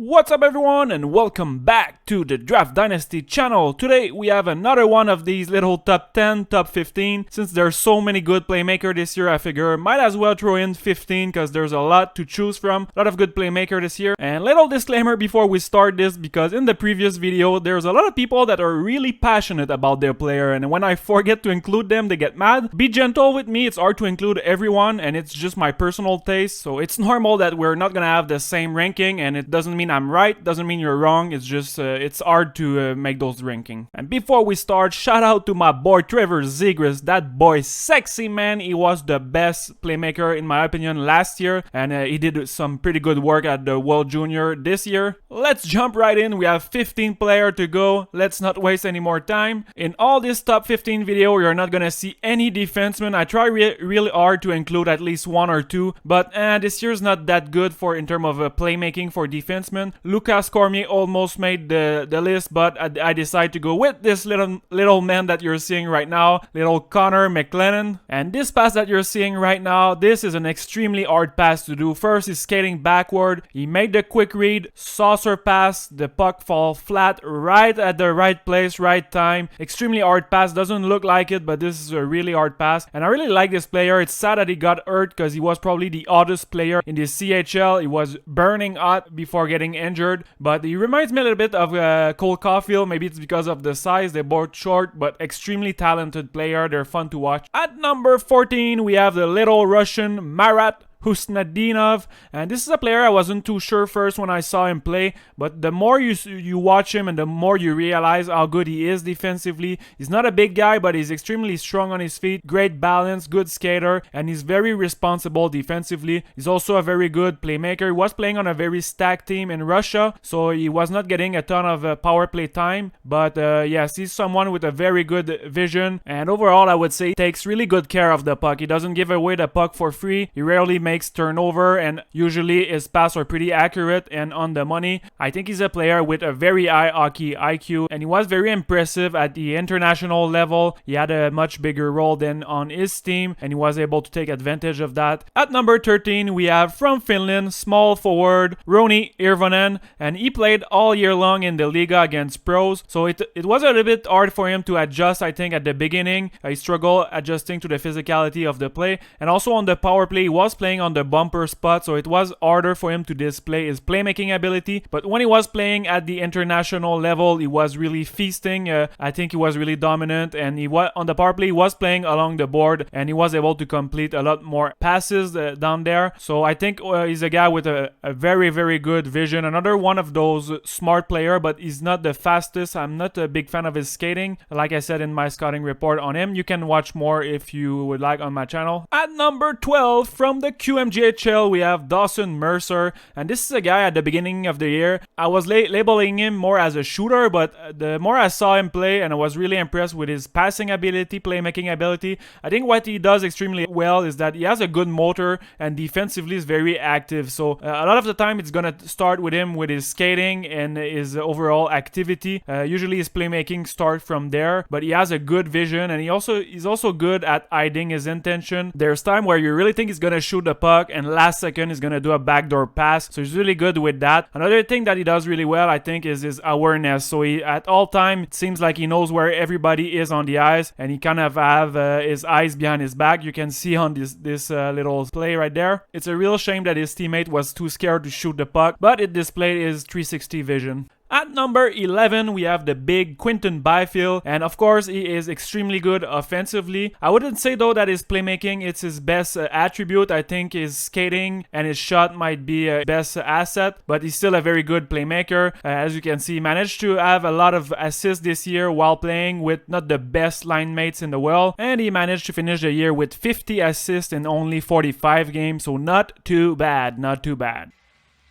What's up everyone and welcome back to the Draft Dynasty channel. Today we have another one of these little top 10, top 15. Since there's so many good playmakers this year, I figure might as well throw in 15 because there's a lot to choose from. A lot of good playmakers this year. And little disclaimer before we start this, because in the previous video there's a lot of people that are really passionate about their player, and when I forget to include them they get mad. Be gentle with me, it's hard to include everyone and it's just my personal taste, so it's normal that we're not gonna have the same ranking, and it doesn't mean I'm right, doesn't mean you're wrong, it's just it's hard to make those ranking. And before we start, shout out to my boy Trevor Zegras. That boy sexy, man. He was the best playmaker in my opinion last year, and he did some pretty good work at the World Junior this year. Let's jump right in. We have 15 players to go. Let's not waste any more time. In all this top 15 video you're not gonna see any defensemen. I try really hard to include at least one or two, but this year's not that good for in terms of playmaking for defensemen. Lucas Cormier almost made the list, but I decided to go with this little man that you're seeing right now, little Connor McClennon. And this pass that you're seeing right now, this is an extremely hard pass to do. First, he's skating backward. He made the quick read, saucer pass, the puck fall flat right at the right place, right time. Extremely hard pass. Doesn't look like it, but this is a really hard pass. And I really like this player. It's sad that he got hurt because he was probably the hottest player in the CHL. He was burning hot before getting injured, but he reminds me a little bit of Cole Caulfield. Maybe it's because of the size. They're both short, but extremely talented player. They're fun to watch. At number 14, we have the little Russian Marat Khusnutdinov, and this is a player I wasn't too sure first when I saw him play, but the more you watch him and the more you realize how good he is defensively. He's not a big guy, but he's extremely strong on his feet, great balance, good skater, and he's very responsible defensively. He's also a very good playmaker. He was playing on a very stacked team in Russia, so he was not getting a ton of power play time, but yes, he's someone with a very good vision, and overall I would say he takes really good care of the puck. He doesn't give away the puck for free. He rarely makes turnover, and usually his passes are pretty accurate and on the money. I think he's a player with a very high hockey IQ, and he was very impressive at the international level. He had a much bigger role than on his team, and he was able to take advantage of that. At number 13, we have from Finland, small forward Roni Hirvonen, and he played all year long in the Liga against pros, so it was a little bit hard for him to adjust. I think at the beginning he struggled adjusting to the physicality of the play, and also on the power play he was playing on the bumper spot, so it was harder for him to display his playmaking ability. But when he was playing at the international level, he was really feasting. I think he was really dominant, and he was on the power play. He was playing along the board, and he was able to complete a lot more passes down there. So I think he's a guy with a very, very good vision. Another one of those smart player, but he's not the fastest. I'm not a big fan of his skating. Like I said in my scouting report on him, you can watch more if you would like on my channel. At number 12, from the QMJHL, we have Dawson Mercer, and this is a guy at the beginning of the year I was labeling him more as a shooter, but the more I saw him play, and I was really impressed with his passing ability, playmaking ability. I think what he does extremely well is that he has a good motor, and defensively is very active. So a lot of the time it's gonna start with him with his skating and his overall activity. Usually his playmaking starts from there, but he has a good vision, and he's also good at hiding his intention. There's time where you really think he's gonna shoot the puck, and last second he's gonna do a backdoor pass, so he's really good with that. Another thing that he does really well, I think, is his awareness. So he at all time it seems like he knows where everybody is on the ice, and he kind of have his eyes behind his back. You can see on this little play right there. It's a real shame that his teammate was too scared to shoot the puck, but it displayed his 360 vision. At number 11, we have the big Quinton Byfield, and of course he is extremely good offensively. I wouldn't say though that his playmaking it's his best attribute. I think his skating and his shot might be his best asset, but he's still a very good playmaker. As you can see, he managed to have a lot of assists this year while playing with not the best line mates in the world, and he managed to finish the year with 50 assists in only 45 games, so not too bad, not too bad.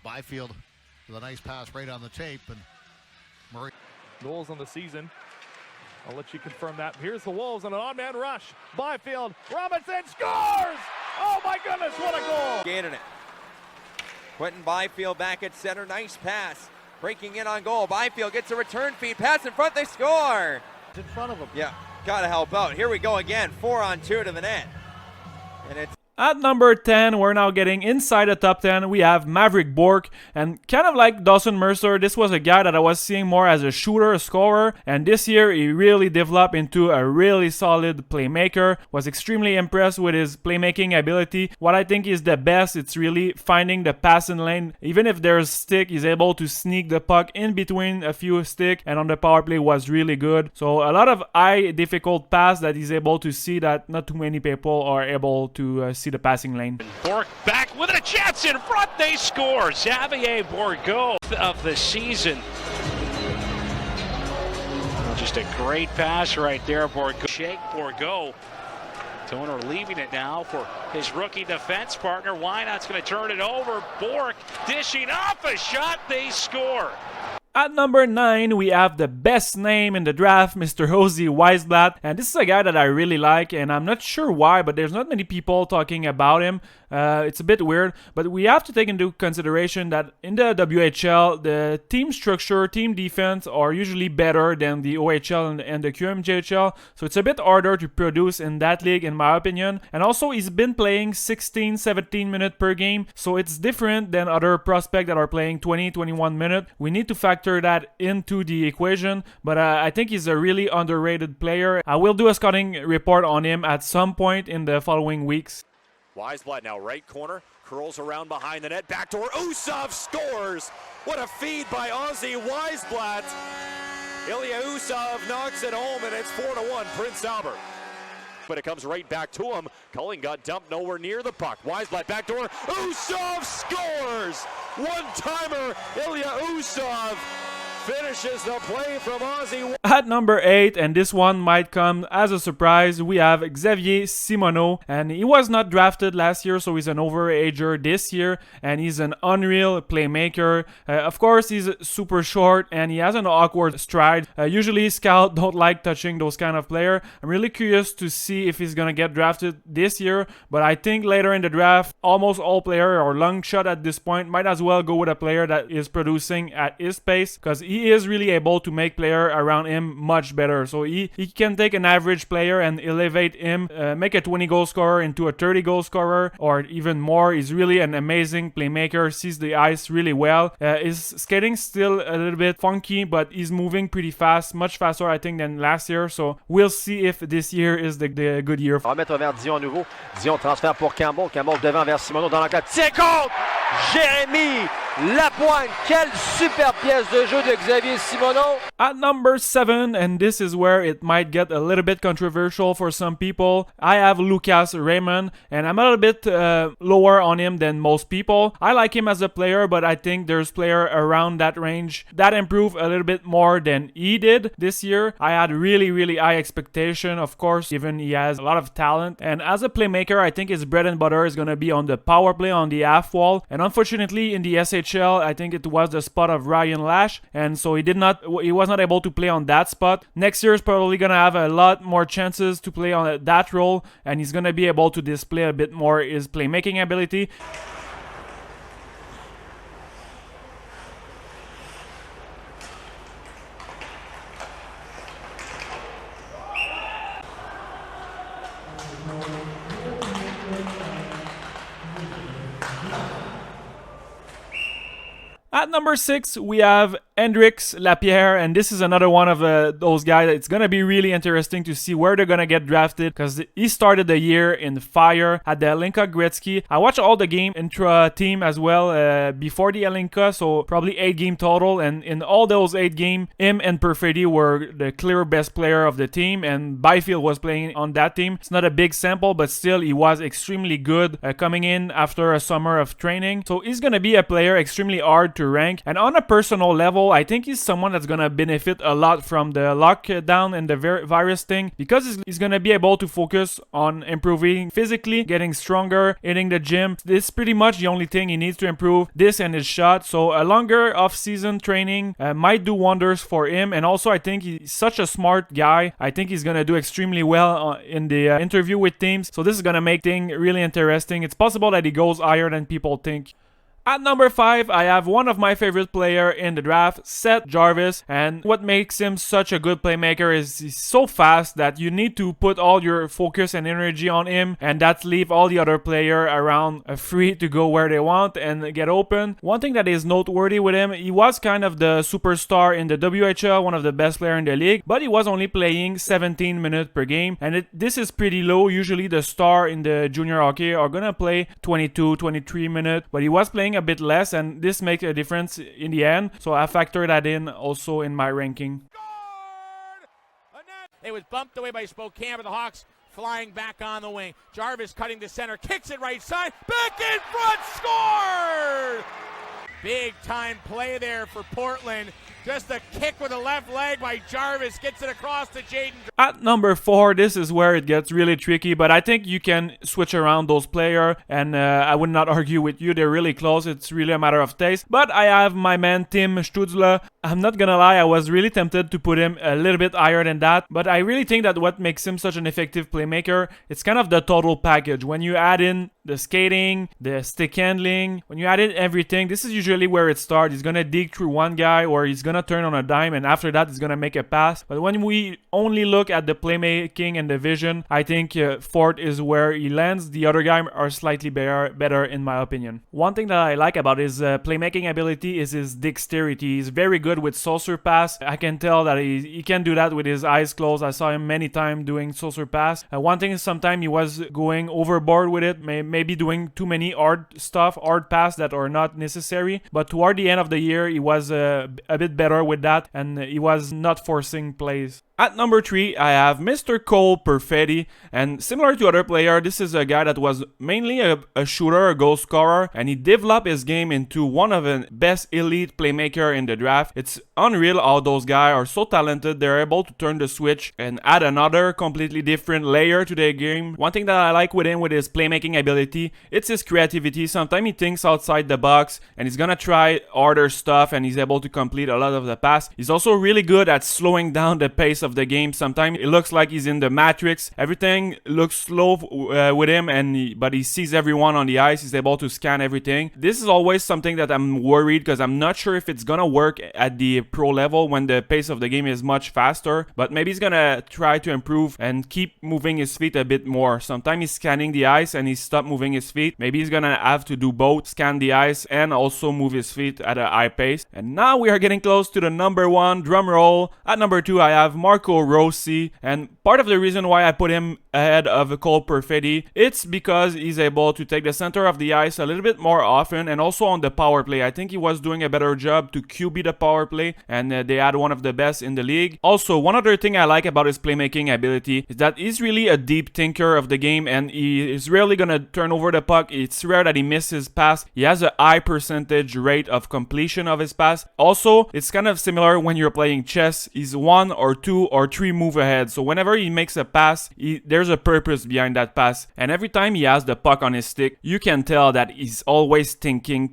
Byfield with a nice pass right on the tape, and Murray. Goals on the season. I'll let you confirm that. Here's the Wolves on an on-man rush. Byfield, Robinson scores! Oh my goodness, what a goal! Gaining it. Quinton Byfield back at center, nice pass. Breaking in on goal. Byfield gets a return feed, pass in front, they score! It's in front of him. Yeah, gotta help out. Here we go again, 4-on-2 to the net. And it's At number 10, we're now getting inside the top 10. We have Mavrik Bourque, and kind of like Dawson Mercer, this was a guy that I was seeing more as a shooter, a scorer, and this year he really developed into a really solid playmaker. Was extremely impressed with his playmaking ability. What I think is the best, it's really finding the passing lane. Even if there's stick, he's able to sneak the puck in between a few stick, and on the power play was really good. So a lot of high difficult pass that he's able to see that not too many people are able to see the passing lane. Bourque back with a chance in front. They score. Xavier Bourque of the season. Just a great pass right there. Bourque. Shake Bourque. Toner leaving it now for his rookie defense partner. Wynot's going to turn it over. Bourque dishing off a shot. They score. At number 9, we have the best name in the draft, Mr. Ozzy Wiesblatt. And this is a guy that I really like, and I'm not sure why, but there's not many people talking about him. It's a bit weird, but we have to take into consideration that in the WHL, the team structure, team defense are usually better than the OHL and the QMJHL. So it's a bit harder to produce in that league, in my opinion. And also, he's been playing 16, 17 minutes per game. So it's different than other prospects that are playing 20, 21 minutes. We need to factor that into the equation, but I think he's a really underrated player. I will do a scouting report on him at some point in the following weeks. Wiesblatt now right corner, curls around behind the net, backdoor, Usov scores! What a feed by Ozzy Wiesblatt! Ilya Usov knocks it home, and it's 4-1, Prince Albert. But it comes right back to him. Culling got dumped nowhere near the puck. Wiesblatt backdoor, Usov scores! One-timer, Ilya Usov finishes the play from Ozzy. At number 8, and this one might come as a surprise, we have Xavier Simoneau, and he was not drafted last year, so he's an overager this year, and he's an unreal playmaker. Of course, he's super short, and he has an awkward stride. Usually, scouts don't like touching those kind of player. I'm really curious to see if he's gonna get drafted this year, but I think later in the draft, almost all players are long shot at this point. Might as well go with a player that is producing at his pace, because he is really able to make player around him much better. So he can take an average player and elevate him, make a 20 goal scorer into a 30 goal scorer or even more. He's really an amazing playmaker, sees the ice really well. His skating still a little bit funky, but he's moving pretty fast, much faster I think than last year. So we'll see if this year is the good year. On va mettre vers Dion à nouveau. Dion transfert pour Campbell. Campbell devant vers Simoneau dans l'enclave. Tiens contre Jérémy Lapointe. Quelle super pièce de jeu de Xavier Simoneau. At number 7, and this is where it might get a little bit controversial for some people, I have Lucas Raymond, and I'm a little bit lower on him than most people. I like him as a player, but I think there's player around that range that improve a little bit more than he did this year. I had really high expectation, of course, given he has a lot of talent. And as a playmaker, I think his bread and butter is going to be on the power play, on the half wall. And unfortunately, in the SHL, I think it was the spot of Ryan Lash, and so he was not able to play on that spot. Next year is probably going to have a lot more chances to play on that role, and he's going to be able to display a bit more his playmaking ability. At number 6, we have Hendrix Lapierre, and this is another one of those guys. It's going to be really interesting to see where they're going to get drafted, because he started the year in fire at the Hlinka Gretzky. I watched all the game intra-team as well before the Hlinka, so probably 8 game total, and in all those 8 games, him and Perfetti were the clear best player of the team, and Byfield was playing on that team. It's not a big sample, but still, he was extremely good coming in after a summer of training. So he's going to be a player extremely hard to rank, and on a personal level, I think he's someone that's gonna benefit a lot from the lockdown and the virus thing, because he's gonna be able to focus on improving physically, getting stronger, hitting the gym. This is pretty much the only thing he needs to improve, this and his shot. So a longer off-season training might do wonders for him. And also, I think he's such a smart guy. I think he's gonna do extremely well in the interview with teams. So this is gonna make things really interesting. It's possible that he goes higher than people think. At number 5, I have one of my favorite player in the draft, Seth Jarvis, and what makes him such a good playmaker is he's so fast that you need to put all your focus and energy on him, and that leave all the other player around free to go where they want and get open. One thing that is noteworthy with him, he was kind of the superstar in the WHL, one of the best players in the league, but he was only playing 17 minutes per game, and this is pretty low. Usually the star in the junior hockey are gonna play 22, 23 minutes, but he was playing a bit less, and this makes a difference in the end, so I factor that in also in my ranking. It was bumped away by Spokane, but the Hawks flying back on the wing. Jarvis cutting to center, kicks it right side, back in front, scored! Big time play there for Portland. Just a kick with the left leg by Jarvis, gets it across to Jaden. At number 4, this is where it gets really tricky, but I think you can switch around those players, and I would not argue with you. They're really close. It's really a matter of taste. But I have my man Tim Stutzle. I'm not gonna lie, I was really tempted to put him a little bit higher than that, but I really think that what makes him such an effective playmaker, it's kind of the total package. When you add in the skating, the stick handling, when you add in everything, this is usually where it starts. He's gonna dig through one guy, or he's gonna turn on a dime, and after that he's gonna make a pass. But when we only look at the playmaking and the vision, I think Fort is where he lands. The other guys are slightly better in my opinion. One thing that I like about his playmaking ability is his dexterity. He's very good with saucer pass. I can tell that he can do that with his eyes closed. I saw him many times doing saucer pass. One thing is sometimes he was going overboard with it, maybe doing too many hard pass that are not necessary, but toward the end of the year he was a bit better with that, and he was not forcing plays. At number 3, I have Mr. Cole Perfetti, and similar to other players, this is a guy that was mainly a shooter, a goal scorer, and he developed his game into one of the best elite playmaker in the draft. It's unreal how those guys are so talented. They're able to turn the switch and add another completely different layer to their game. One thing that I like with him, with his playmaking ability, it's his creativity. Sometimes he thinks outside the box, and he's gonna try harder stuff, and he's able to complete a lot of the pass. He's also really good at slowing down the pace of the game. Sometimes it looks like he's in the Matrix. Everything looks slow with him, but he sees everyone on the ice. He's able to scan everything. This is always something that I'm worried, because I'm not sure if it's gonna work at the pro level when the pace of the game is much faster, but maybe he's gonna try to improve and keep moving his feet a bit more. Sometimes he's scanning the ice and he stopped moving his feet. Maybe he's gonna have to do both, scan the ice and also move his feet at a high pace. And now we are getting close to the number 1, drum roll. At number 2, I have Marco Rossi, and part of the reason why I put him ahead of Cole Perfetti, it's because he's able to take the center of the ice a little bit more often, and also on the power play. I think he was doing a better job to QB the power play, and they had one of the best in the league. Also, one other thing I like about his playmaking ability is that he's really a deep thinker of the game, and he is rarely gonna turn over the puck. It's rare that he misses pass. He has a high percentage rate of completion of his pass. Also, it's kind of similar when you're playing chess. He's 1 or 2 or 3 move ahead, so whenever he makes a pass, there's a purpose behind that pass, and every time he has the puck on his stick, you can tell that he's always thinking,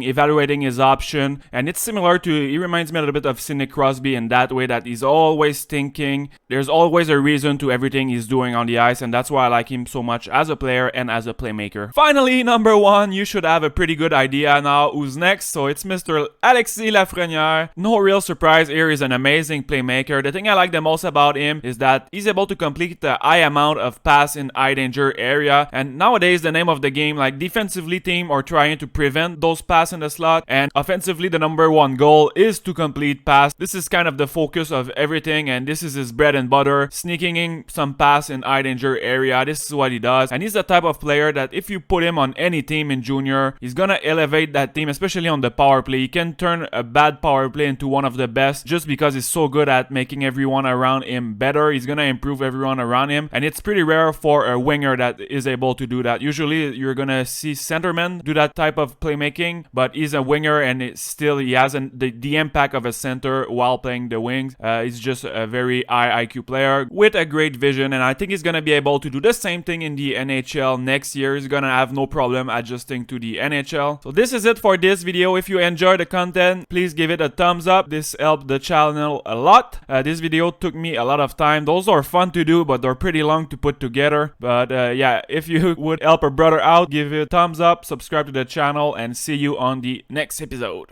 evaluating his option, and it's similar to, he reminds me a little bit of Sidney Crosby in that way, that he's always thinking. There's always a reason to everything he's doing on the ice, and that's why I like him so much as a player and as a playmaker. Finally, number 1, you should have a pretty good idea now who's next, so it's Mr. Alexis Lafreniere. No real surprise here, he's an amazing playmaker. The thing I like the most about him is that he's able to complete the high amount of pass in high danger area, and nowadays the name of the game, like defensively team are trying to prevent those pass in the slot, and offensively the number 1 goal is to complete pass. This is kind of the focus of everything, and this is his bread and butter, sneaking in some pass in high danger area. This is what he does, and he's the type of player that if you put him on any team in junior, he's gonna elevate that team, especially on the power play. He can turn a bad power play into one of the best just because he's so good at making everyone around him better. He's gonna improve everyone around him, and it's pretty rare for a winger that is able to do that. Usually you're gonna see centermen do that type of playmaking, but he's a winger, and he hasn't the impact of a center while playing the wings. He's just a very high IQ player with a great vision, and I think he's gonna be able to do the same thing in the NHL next year. He's gonna have no problem adjusting to the NHL. So this is it for this video. If you enjoyed the content, please give it a thumbs up. This helped the channel a lot. This video took me a lot of time. Those are fun to do, but they're pretty long to put together. But yeah, if you would help a brother out, give it a thumbs up, subscribe to the channel, and see you on the next episode.